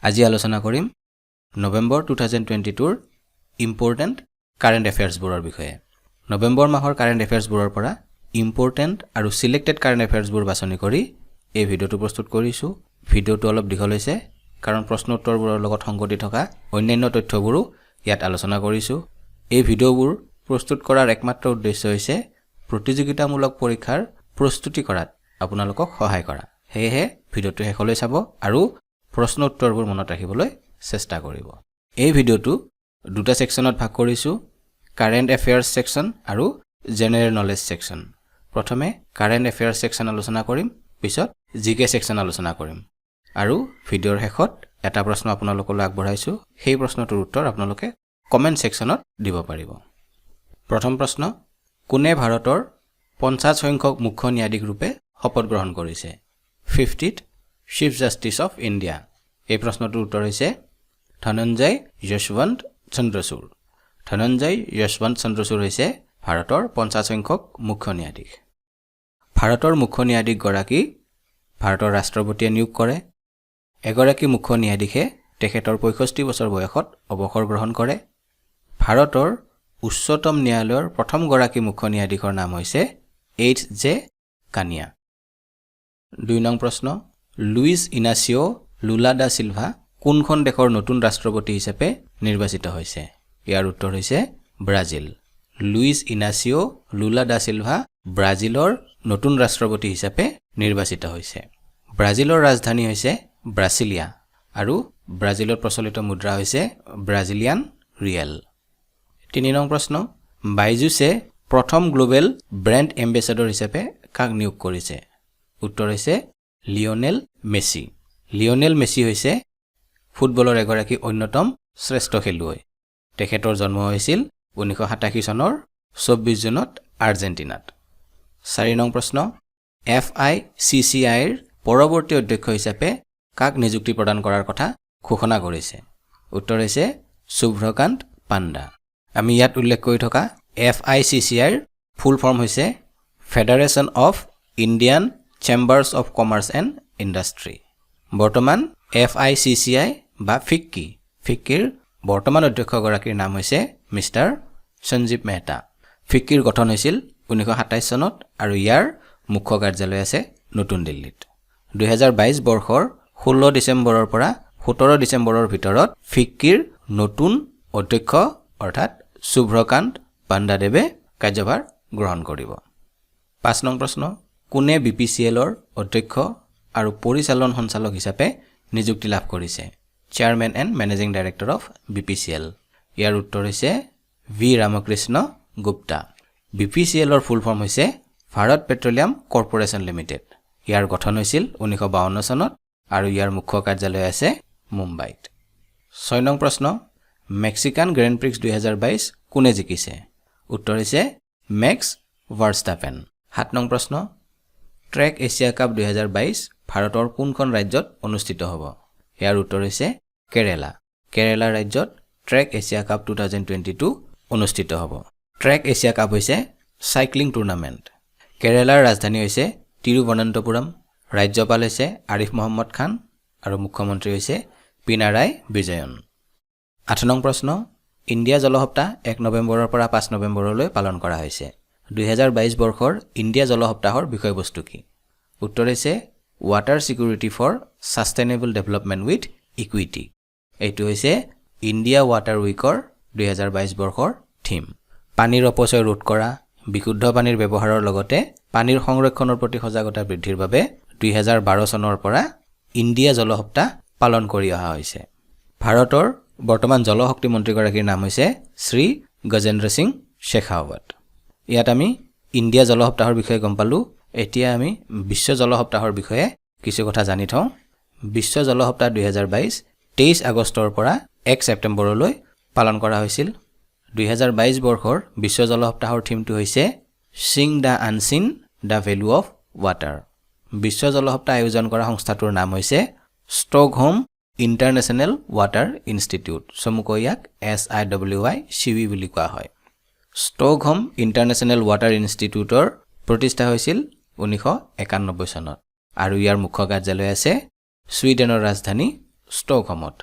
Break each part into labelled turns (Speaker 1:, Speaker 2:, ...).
Speaker 1: আজি আলোচনা কৰিম নৱেম্বৰ 2022 ইম্পৰ্টেন্ট কাৰেন্ট এফেয়াৰ্ছবোৰৰ বিষয়ে। নৱেম্বৰ মাহৰ কাৰেন্ট এফেয়াৰ্ছবোৰৰ পৰা ইম্পৰ্টেন্ট আৰু সিলেক্টেড কাৰেন্ট এফেয়াৰ্ছবোৰ বাছনি কৰি এই ভিডিঅ'টো প্ৰস্তুত কৰিছো। ভিডিঅ'টো অলপ দীঘল হৈছে কাৰণ প্ৰশ্ন উত্তৰবোৰৰ লগত সংগতি থকা অন্যান্য তথ্যবোৰো ইয়াত আলোচনা কৰিছো। এই ভিডিঅ'বোৰ প্ৰস্তুত কৰাৰ একমাত্ৰ উদ্দেশ্য হৈছে প্ৰতিযোগিতামূলক পৰীক্ষাৰ প্ৰস্তুতি কৰাত আপোনালোকক সহায় কৰা। হেহে ভিডিঅ'টো শেষলৈ চাব আৰু প্ৰশ্ন উত্তৰবোৰ মনত ৰাখিবলৈ চেষ্টা কৰিব। এই ভিডিঅ'টো দুটা সেকশনত ভাগ কৰিছো, কাৰেন্ট এফেয়াৰ্ছ সেকশন আৰু জেনাৰেল নলেজ সেকশন। প্ৰথমে কাৰেন্ট এফেয়াৰ্ছ সেকশন আলোচনা কৰিম, পিছত জিকে সেকশন আলোচনা কৰিম আৰু ভিডিঅ'ৰ শেষত এটা প্ৰশ্ন আপোনালোকলৈ আগবঢ়াইছো। সেই প্ৰশ্নটোৰ উত্তৰ আপোনালোকে কমেন্ট সেকশনত দিব পাৰিব। প্ৰথম প্ৰশ্ন, কোনে ভাৰতৰ 50 সংখ্যক মুখ্য ন্যায়াধীশ ৰূপে শপত গ্ৰহণ কৰিছে? 50th chief justice of India. এই প্ৰশ্নটোৰ উত্তৰ হৈছে ধনঞ্জয় যশৱন্ত চন্দ্ৰচূড়। ধনঞ্জয় যশৱন্ত চন্দ্ৰচূড় হৈছে ভাৰতৰ 50 সংখ্যক মুখ্য ন্যায়াধীশ। ভাৰতৰ মুখ্য ন্যায়াধীশ গৰাকী ভাৰতৰ ৰাষ্ট্ৰপতিয়ে নিয়োগ কৰে। এগৰাকী মুখ্য ন্যায়াধীশে তেখেতৰ 65 বছৰ বয়সত অৱসৰ গ্ৰহণ কৰে। ভাৰতৰ উচ্চতম ন্যায়ালয়ৰ প্ৰথম গৰাকী মুখ্য ন্যায়াধীশৰ নাম হৈছে H.J. কানিয়া। 2 নং প্ৰশ্ন, লুইছ ইনাচিঅ লুলা দা চিলভা কোনখন দেশৰ নতুন ৰাষ্ট্ৰপতি হিচাপে নিৰ্বাচিত হৈছে? ইয়াৰ উত্তৰ হৈছে ব্ৰাজিল। লুইছ ইনাচিঅ লুলা দা চিলভা ব্ৰাজিলৰ নতুন ৰাষ্ট্ৰপতি হিচাপে নিৰ্বাচিত হৈছে। ব্ৰাজিলৰ ৰাজধানী হৈছে ব্ৰাছিলিয়া আৰু ব্ৰাজিলত প্ৰচলিত মুদ্ৰা হৈছে ব্ৰাজিলিয়ান ৰিয়েল। 3 নং প্ৰশ্ন, বাইজুছে প্ৰথম গ্লোবেল ব্ৰেণ্ড এম্বেছাডৰ হিচাপে কাক নিয়োগ কৰিছে? উত্তৰ হৈছে লিঅনেল মেছি। লিঅনেল মেছি হৈছে ফুটবলৰ এগৰাকী অন্যতম শ্ৰেষ্ঠ খেলুৱৈ। তেখেতৰ জন্ম হৈছিল 1987 চনৰ 24 জুনত আৰ্জেণ্টিনাত। 4 নং প্ৰশ্ন, FICCIৰ পৰৱৰ্তী অধ্যক্ষ হিচাপে কাক নিযুক্তি প্ৰদান কৰাৰ কথা ঘোষণা কৰিছে? উত্তৰ হৈছে শুভ্ৰকান্ত পাণ্ডা। আমি ইয়াত উল্লেখ কৰি থকা FICCIৰ ফুল ফৰ্ম হৈছে federation of Indian chambers of commerce and industry. বৰ্তমান FICCI বা ফিক্কিৰ বৰ্তমান অধ্যক্ষগৰাকীৰ নাম হৈছে মিষ্টাৰ সঞ্জীৱ মেহতা। ফিক্কিৰ গঠন হৈছিল 1927 চনত আৰু ইয়াৰ মুখ্য কাৰ্যালয় আছে নতুন দিল্লীত। 2022 বৰ্ষৰ 16 ডিচেম্বৰৰ পৰা 17 ডিচেম্বৰৰ ভিতৰত ফিক্কিৰ নতুন অধ্যক্ষ অৰ্থাৎ শুভ্ৰকান্ত পাণ্ডাদেৱে কাৰ্যভাৰ গ্ৰহণ কৰিব। 5 নং প্ৰশ্ন, কোনে BPCLৰ অধ্যক্ষ আৰু পৰিচালন সঞ্চালক হিচাপে নিযুক্তি লাভ কৰিছে? Chairman and managing director of BPCL। ইয়াৰ উত্তৰ হৈছে V ৰামকৃষ্ণ গুপ্তা। BPCLৰ ফুল ফৰ্ম হৈছে ভাৰত পেট্ৰলিয়াম কৰ্পোৰেশ্যন লিমিটেড। ইয়াৰ গঠন হৈছিল 1952 চনত আৰু ইয়াৰ মুখ্য কাৰ্যালয় আছে মুম্বাইত। 6 নং প্ৰশ্ন, মেক্সিকান গ্ৰেণ্ড প্ৰিক্স 2022 কোনে জিকিছে? উত্তৰ হৈছে মেক্স ভাৰ্ষ্টাপেন। 7 নং প্ৰশ্ন, ট্ৰেক এছিয়া কাপ 2022 ভাৰতৰ কোনখন ৰাজ্যত অনুষ্ঠিত হ'ব? ইয়াৰ উত্তৰ হৈছে কেৰেলা। কেৰেলা ৰাজ্যত ট্ৰেক এছিয়া কাপ 2022 অনুষ্ঠিত হ'ব। ট্ৰেক এছিয়া কাপ হৈছে চাইক্লিং টুৰ্ণামেণ্ট। কেৰেলাৰ ৰাজধানী হৈছে তিৰুৱনন্তপুৰম। ৰাজ্যপাল হৈছে আৰিফ মহম্মদ খান আৰু মুখ্যমন্ত্ৰী হৈছে পিনাৰায় বিজয়ন। 8 নং প্ৰশ্ন, ইণ্ডিয়া জল সপ্তাহ 1 নৱেম্বৰৰ পৰা 5 নৱেম্বৰলৈ পালন কৰা হৈছে। 2022 বৰ্ষৰ ইণ্ডিয়া জল সপ্তাহৰ বিষয়বস্তু কি? উত্তৰ হৈছে water security for sustainable development with equity. এইটো হৈছে ইণ্ডিয়া ৱাটাৰ উইকৰ 2022 বৰ্ষৰ থিম। পানীৰ অপচয় ৰোধ কৰা, বিশুদ্ধ পানীৰ ব্যৱহাৰৰ লগতে পানীৰ সংৰক্ষণৰ প্ৰতি সজাগতা বৃদ্ধিৰ বাবে 2012 চনৰ পৰা ইণ্ডিয়া জল সপ্তাহ পালন কৰি অহা হৈছে। ভাৰতৰ বৰ্তমান জলশক্তি মন্ত্ৰীগৰাকীৰ নাম হৈছে শ্ৰী গজেন্দ্ৰ সিং শেখাৱত। ইয়াত আমি ইণ্ডিয়া জল সপ্তাহৰ বিষয়ে গম পালোঁ। এতিয়া আমি বিশ্ব জল সপ্তাহৰ বিষয়ে কিছু কথা জানি থওঁ। বিশ্ব জল সপ্তাহ 2022 23 আগষ্টৰ পৰা 1 ছেপ্টেম্বৰলৈ পালন কৰা হৈছিল। 2022 বৰ্ষৰ বিশ্ব জল সপ্তাহৰ থিমটো হৈছে sing the unseen the value of water. বিশ্ব জল সপ্তাহ আয়োজন কৰা সংস্থাটোৰ নাম হৈছে ষ্টকহোম ইণ্টাৰনেশ্যনেল ৱাটাৰ ইনষ্টিটিউট। চমুকৈ ইয়াক SIWI বুলি কোৱা হয়। ষ্টকহোম ইণ্টাৰনেশ্যনেল ৱাটাৰ ইনষ্টিটিউটৰ প্ৰতিষ্ঠা হৈছিল 1991 চনত আৰু ইয়াৰ মুখ্য কাৰ্যালয় আছে ছুইডেনৰ ৰাজধানী ষ্টকহোমত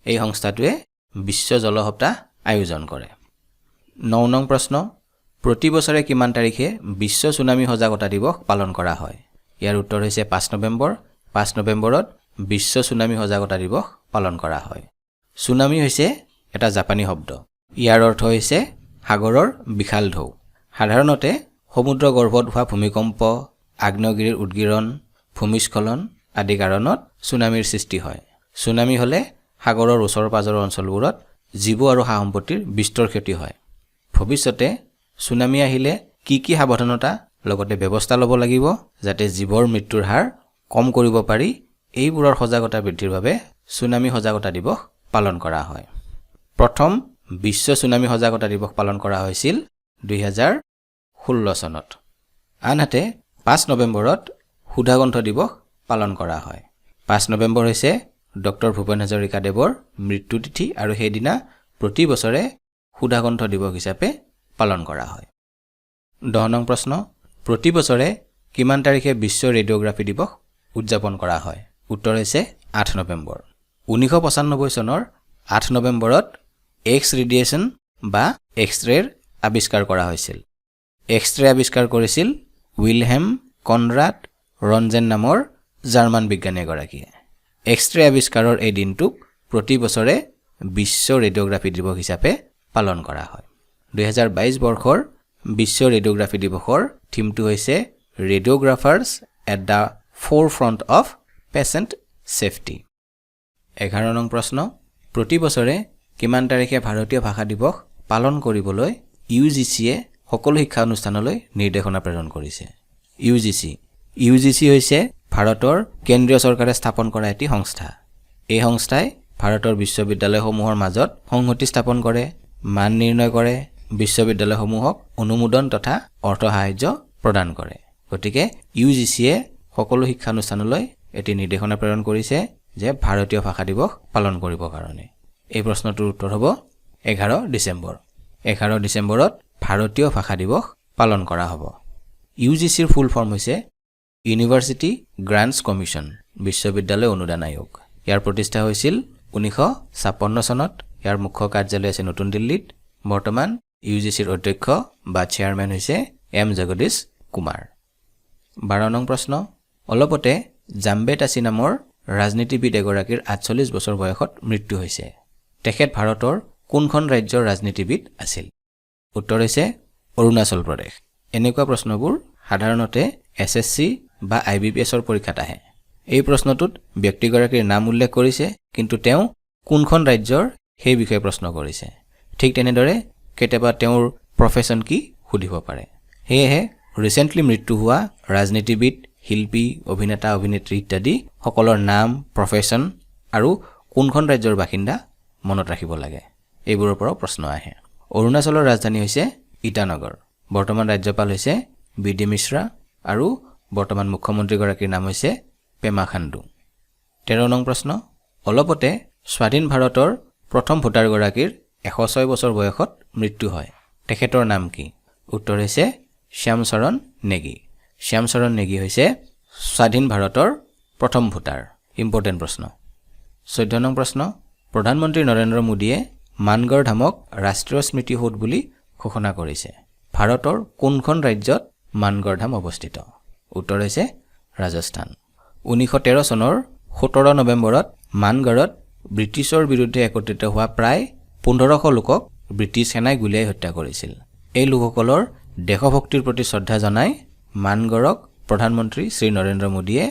Speaker 1: এই সংস্থাটোৱে বিশ্ব জল সপ্তাহ আয়োজন কৰে 9 নং প্ৰশ্ন প্ৰতি বছৰে কিমান তাৰিখে বিশ্ব সুনামি সজাগতা দিৱস পালন কৰা হয় ইয়াৰ উত্তৰ হৈছে 5 নৱেম্বৰ 5 নৱেম্বৰত বিশ্ব সুনামি সজাগতা দিৱস পালন কৰা হয় সুনামি হৈছে এটা জাপানী শব্দ ইয়াৰ অৰ্থ হৈছে সাগৰৰ বিশাল ঢৌ সাধাৰণতে সমুদ্ৰ গৰ্ভত হোৱা ভূমিকম্প আগ্নেয়গিৰিৰ উদ্গীৰণ ভূমিস্খলন আদি কাৰণত সুনামিৰ সৃষ্টি হয় সুনামি হলে সাগৰৰ ওচৰ পাজৰৰ অঞ্চলবোৰত জীৱ আৰু সা-সম্পত্তিৰ বিস্তৰ ক্ষতি হয় ভৱিষ্যতে সুনামি আহিলে কি সাৱধানতা লগতে ব্যৱস্থা ল'ব লাগিব যাতে জীৱৰ মৃত্যুৰ হাৰ কম কৰিব পাৰি এইবোৰৰ সজাগতা বৃদ্ধিৰ বাবে সুনামি সজাগতা দিৱস পালন কৰা হয় প্ৰথম বিশ্ব সুনামি সজাগতা দিৱস পালন কৰা হৈছিল 2016 চনত আনহাতে 5 নৱেম্বৰত সুধাকণ্ঠ দিৱস পালন কৰা হয় 5 নৱেম্বৰ হৈছে ডক্টৰ ভূপেন হাজৰিকা দেৱৰ মৃত্যু তিথি আৰু সেইদিনা প্ৰতি বছৰে সুধাকণ্ঠ দিৱস হিচাপে পালন কৰা হয় 10 নং প্ৰশ্ন প্ৰতি বছৰে কিমান তাৰিখে বিশ্ব ৰেডিঅ'গ্ৰাফি দিৱস উদযাপন কৰা হয় উত্তৰ হৈছে 8 নৱেম্বৰ 1995 চনৰ 8 নৱেম্বৰত এক্স ৰেডিয়েশ্যন বা এক্স-ৰেৰ আৱিষ্কাৰ কৰা হৈছিল এক্স-ৰে আৱিষ্কাৰ কৰিছিল উইলহেম কনৰাড ৰনজেন নামৰ জাৰ্মান বিজ্ঞানী এগৰাকীয়ে এক্স-ৰে আৱিষ্কাৰৰ এই দিনটোক প্ৰতি বছৰে বিশ্ব ৰেডিঅ'গ্ৰাফি দিৱস হিচাপে পালন কৰা হয় 2022 বৰ্ষৰ বিশ্ব ৰেডিঅ'গ্ৰাফি দিৱসৰ থিমটো হৈছে radiographers at the forefront of patient safety 11 নং প্ৰশ্ন প্ৰতি বছৰে কিমান তাৰিখে ভাৰতীয় ভাষা দিৱস পালন কৰিবলৈ ইউজিচিয়ে সকলো শিক্ষা অনুষ্ঠানলৈ নিৰ্দেশনা প্ৰেৰণ কৰিছে ইউজিচি হৈছে ভাৰতৰ কেন্দ্ৰীয় চৰকাৰে স্থাপন কৰা এটি সংস্থা এই সংস্থাই ভাৰতৰ বিশ্ববিদ্যালয়সমূহৰ মাজত সংহতি স্থাপন কৰে মান নিৰ্ণয় কৰে বিশ্ববিদ্যালয়সমূহক অনুমোদন তথা অৰ্থ সাহায্য প্ৰদান কৰে গতিকে ইউজিচিয়ে সকলো শিক্ষা অনুষ্ঠানলৈ এটি নিৰ্দেশনা প্ৰেৰণ কৰিছে যে ভাৰতীয় ভাষা দিৱস পালন কৰিবৰ কাৰণে এই প্ৰশ্নটোৰ উত্তৰ হ'ব 11 ডিচেম্বৰত ভাৰতীয় ভাষা দিৱস পালন কৰা হ'ব ইউজিচিৰ ফুল ফৰ্ম হৈছে ইউনিভাৰ্চিটি গ্ৰাণ্টছ কমিশ্যন বিশ্ববিদ্যালয় অনুদান আয়োগ ইয়াৰ প্ৰতিষ্ঠা হৈছিল 1956 চনত ইয়াৰ মুখ্য কাৰ্যালয় আছে নতুন দিল্লীত বৰ্তমান ইউজিচিৰ অধ্যক্ষ বা চেয়াৰমেন হৈছে এম জগদীশ কুমাৰ 12 নং প্ৰশ্ন অলপতে জাম্বে টাছি নামৰ ৰাজনীতিবিদ এগৰাকীৰ 48 বছৰ বয়সত মৃত্যু হৈছে তেখেত ভাৰতৰ কোনখন ৰাজ্যৰ ৰাজনীতিবিদ আছিল উত্তৰ হৈছে অৰুণাচল প্ৰদেশ এনেকুৱা প্ৰশ্নবোৰ সাধাৰণতে এছএছসি বা আইবিপিএছৰ পৰীক্ষাত আহে এই প্ৰশ্নটোত ব্যক্তিগৰাকীৰ নাম উল্লেখ কৰিছে কিন্তু তেওঁ কোনখন ৰাজ্যৰ সেই বিষয়ে প্ৰশ্ন কৰিছে ঠিক তেনেদৰে কেতিয়াবা তেওঁৰ প্ৰফেশ্যন কি সুধিব পাৰে সেয়েহে ৰিসেন্টলি মৃত্যু হোৱা ৰাজনীতিবিদ শিল্পী অভিনেতা অভিনেত্ৰী ইত্যাদি সকলৰ নাম প্ৰফেশ্যন আৰু কোনখন ৰাজ্যৰ বাসিন্দা মনত ৰাখিব লাগে এইবোৰৰ পৰা প্ৰশ্ন আহে অৰুণাচলৰ ৰাজধানী হৈছে ইটানগৰ বৰ্তমান ৰাজ্যপাল হৈছে বিডি মিশ্ৰা আৰু বৰ্তমান মুখ্যমন্ত্ৰীগৰাকীৰ নাম হৈছে পেমা খাণ্ডু 13 নং প্ৰশ্ন অলপতে স্বাধীন ভাৰতৰ প্ৰথম ভোটাৰগৰাকীৰ 106 বছৰ বয়সত মৃত্যু হয় তেখেতৰ নাম কি উত্তৰ হৈছে শ্যামচৰণ নেগী হৈছে স্বাধীন ভাৰতৰ প্ৰথম ভোটাৰ ইম্পৰ্টেণ্ট প্ৰশ্ন 14 নং প্ৰশ্ন প্ৰধানমন্ত্ৰী নৰেন্দ্ৰ মোদীয়ে মানগড় ধামক ৰাষ্ট্ৰীয় স্মৃতি সৌধ বুলি ঘোষণা কৰিছে ভাৰতৰ কোনখন ৰাজ্যত মানগড় ধাম অৱস্থিত উত্তৰ হৈছে ৰাজস্থান 1913 চনৰ 17 নৱেম্বৰত মানগড়ত ব্ৰিটিছৰ বিৰুদ্ধে একত্ৰিত হোৱা প্ৰায় 1500 লোকক ব্ৰিটিছ সেনাই গুলীয়াই হত্যা কৰিছিল এই লোকসকলৰ দেশভক্তিৰ প্ৰতি শ্ৰদ্ধা জনাই মানগড়ক প্ৰধানমন্ত্ৰী শ্ৰী নৰেন্দ্ৰ মোদীয়ে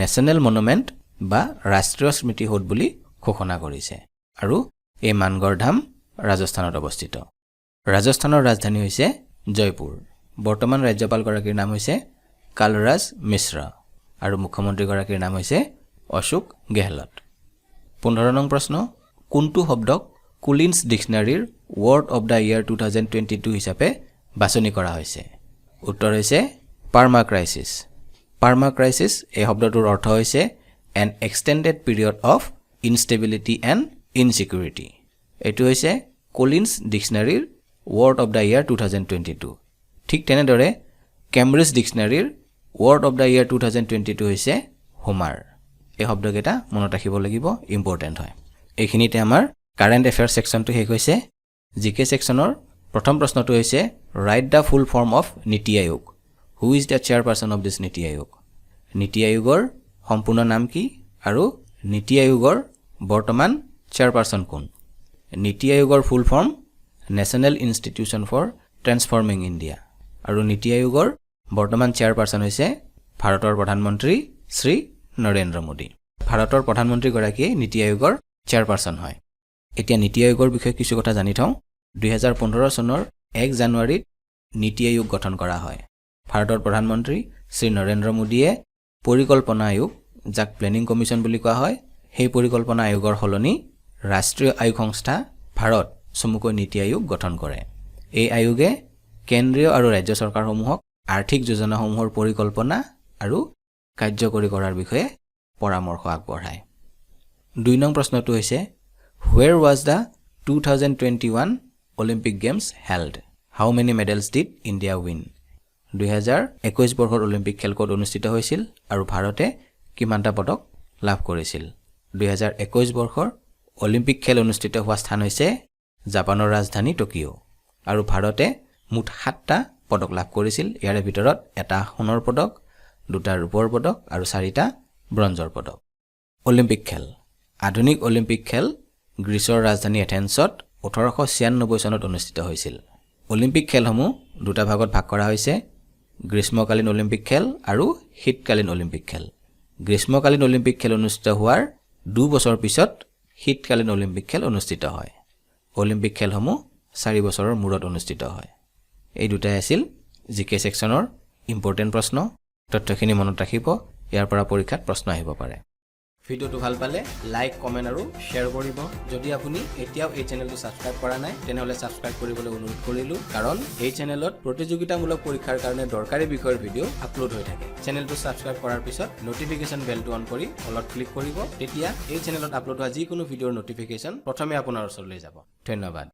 Speaker 1: নেশ্যনেল মনুমেণ্ট বা ৰাষ্ট্ৰীয় স্মৃতি সৌধ বুলি ঘোষণা কৰিছে আৰু এই মানগড় ধাম ৰাজস্থানত অৱস্থিত ৰাজস্থানৰ ৰাজধানী হৈছে জয়পুৰ বৰ্তমান ৰাজ্যপালগৰাকীৰ নাম হৈছে কালৰাজ মিশ্ৰা আৰু মুখ্যমন্ত্ৰীগৰাকীৰ নাম হৈছে অশোক গেহলট 15 নং প্ৰশ্ন কোনটো শব্দক কুলিন্স ডিক্সনাৰীৰ ৱৰ্ড অফ দ্য ইয়াৰ 2022 হিচাপে বাছনি কৰা হৈছে উত্তৰ হৈছে পাৰ্মাক্ৰাইচিছ এই শব্দটোৰ অৰ্থ হৈছে an extended period of instability and insecurity এটো হৈছে কুলিন্স ডিক্সনাৰীৰ ৱৰ্ড অফ দ্য ইয়াৰ 2022 ঠিক তেনেদৰে কেম্ব্ৰিজ ডিক্সনাৰীৰ ৱৰ্ড অফ দ্য ইয়াৰ 2022 হৈছে হোমাৰ এই শব্দকেইটা মনত ৰাখিব লাগিব ইম্পৰ্টেণ্ট হয় এইখিনিতে আমাৰ কাৰেণ্ট এফেয়াৰ সেকশনটো শেষ হৈছে জিকে সেকশনৰ প্ৰথম প্ৰশ্নটো হৈছে write the full form of NITI Aayog who is the chairperson of this NITI Aayog নীতি আয়োগৰ সম্পূৰ্ণ নাম কি আৰু নীতি আয়োগৰ বৰ্তমান চেয়াৰপাৰসন কোন নীতি আয়োগৰ full form national institution for transforming India আৰু নীতি আয়োগৰ বৰ্তমান চেয়াৰপাৰসন হৈছে ভাৰতৰ প্ৰধানমন্ত্ৰী শ্ৰী নৰেন্দ্ৰ মোদী ভাৰতৰ প্ৰধানমন্ত্ৰী গৰাকীয়ে নীতি আয়োগৰ চেয়াৰপাৰসন হয় এতিয়া নীতি আয়োগৰ বিষয়ে কিছু কথা জানি থওঁ 2015 চনৰ 1 জানুৱাৰীত নীতি আয়োগ গঠন কৰা হয় ভাৰতৰ প্ৰধানমন্ত্ৰী শ্ৰী নৰেন্দ্ৰ মোদীয়ে পৰিকল্পনা আয়োগ যাক প্লেনিং কমিশ্যন বুলি কোৱা হয় সেই পৰিকল্পনা আয়োগৰ হলনি ৰাষ্ট্ৰীয় আয়োগ সংস্থা ভাৰত চমুকৈ নীতি আয়োগ গঠন কৰে এই আয়োগে কেন্দ্ৰীয় আৰু ৰাজ্য চৰকাৰসমূহক আৰ্থিক যোজনাসমূহৰ পৰিকল্পনা আৰু কাৰ্যকৰী কৰাৰ বিষয়ে পৰামৰ্শ আগবঢ়ায় 2 নং প্ৰশ্নটো হৈছে Where was the 2021 Olympic Games held? How many medals did India win? 2021 বৰ্ষৰ অলিম্পিক খেল ক'ত অনুষ্ঠিত হৈছিল আৰু ভাৰতে কিমানটা পদক লাভ কৰিছিল 2021 বৰ্ষৰ অলিম্পিক খেল অনুষ্ঠিত হোৱা স্থান হৈছে জাপানৰ ৰাজধানী টকিঅ আৰু ভাৰতে মুঠ 7টা পদক লাভ কৰিছিল ইয়াৰ ভিতৰত এটা সোণৰ পদক দুটা ৰূপৰ পদক আৰু 4টা ব্ৰঞ্জৰ পদক অলিম্পিক খেল আধুনিক অলিম্পিক খেল গ্ৰীচৰ ৰাজধানী এথেন্সত 1896 চনত অনুষ্ঠিত হৈছিল অলিম্পিক খেলসমূহ দুটা ভাগত ভাগ কৰা হৈছে গ্ৰীষ্মকালীন অলিম্পিক খেল আৰু শীতকালীন অলিম্পিক খেল গ্ৰীষ্মকালীন অলিম্পিক খেল অনুষ্ঠিত হোৱাৰ 2 বছৰ পিছত শীতকালীন অলিম্পিক খেল অনুষ্ঠিত হয় অলিম্পিক খেলসমূহ 4 বছৰৰ মূৰত অনুষ্ঠিত হয় এই দুটাই আছিল জিকে সেকশনৰ ইম্পৰ্টেন্ট প্ৰশ্ন তথ্যখিনি মনত ৰাখিব ইয়াৰ পৰা পৰীক্ষাত প্ৰশ্ন আহিব পাৰে ভিডিওটো ভাল পালে লাইক কমেন্ট আৰু শেয়াৰ কৰিব যদি আপুনি এতিয়াও এই চেনেলটো সাবস্ক্ৰাইব কৰা নাই তেনেহলে সাবস্ক্ৰাইব কৰিবলৈ অনুৰোধ কৰিলো কাৰণ এই চেনেলত প্ৰতিযোগিতামূলক পৰীক্ষাৰ কাৰণে দৰকাৰী বিষয়ৰ ভিডিও আপলোড হৈ থাকে চেনেলটো সাবস্ক্ৰাইব কৰাৰ পিছত নটিফিকেশন বেলটো অন কৰি অলট ক্লিক কৰিব তেতিয়া এই চেনেলত আপলোড হোৱা যিকোনো ভিডিওৰ নটিফিকেশন প্ৰথমে আপোনাৰ ওচৰলৈ যাব ধন্যবাদ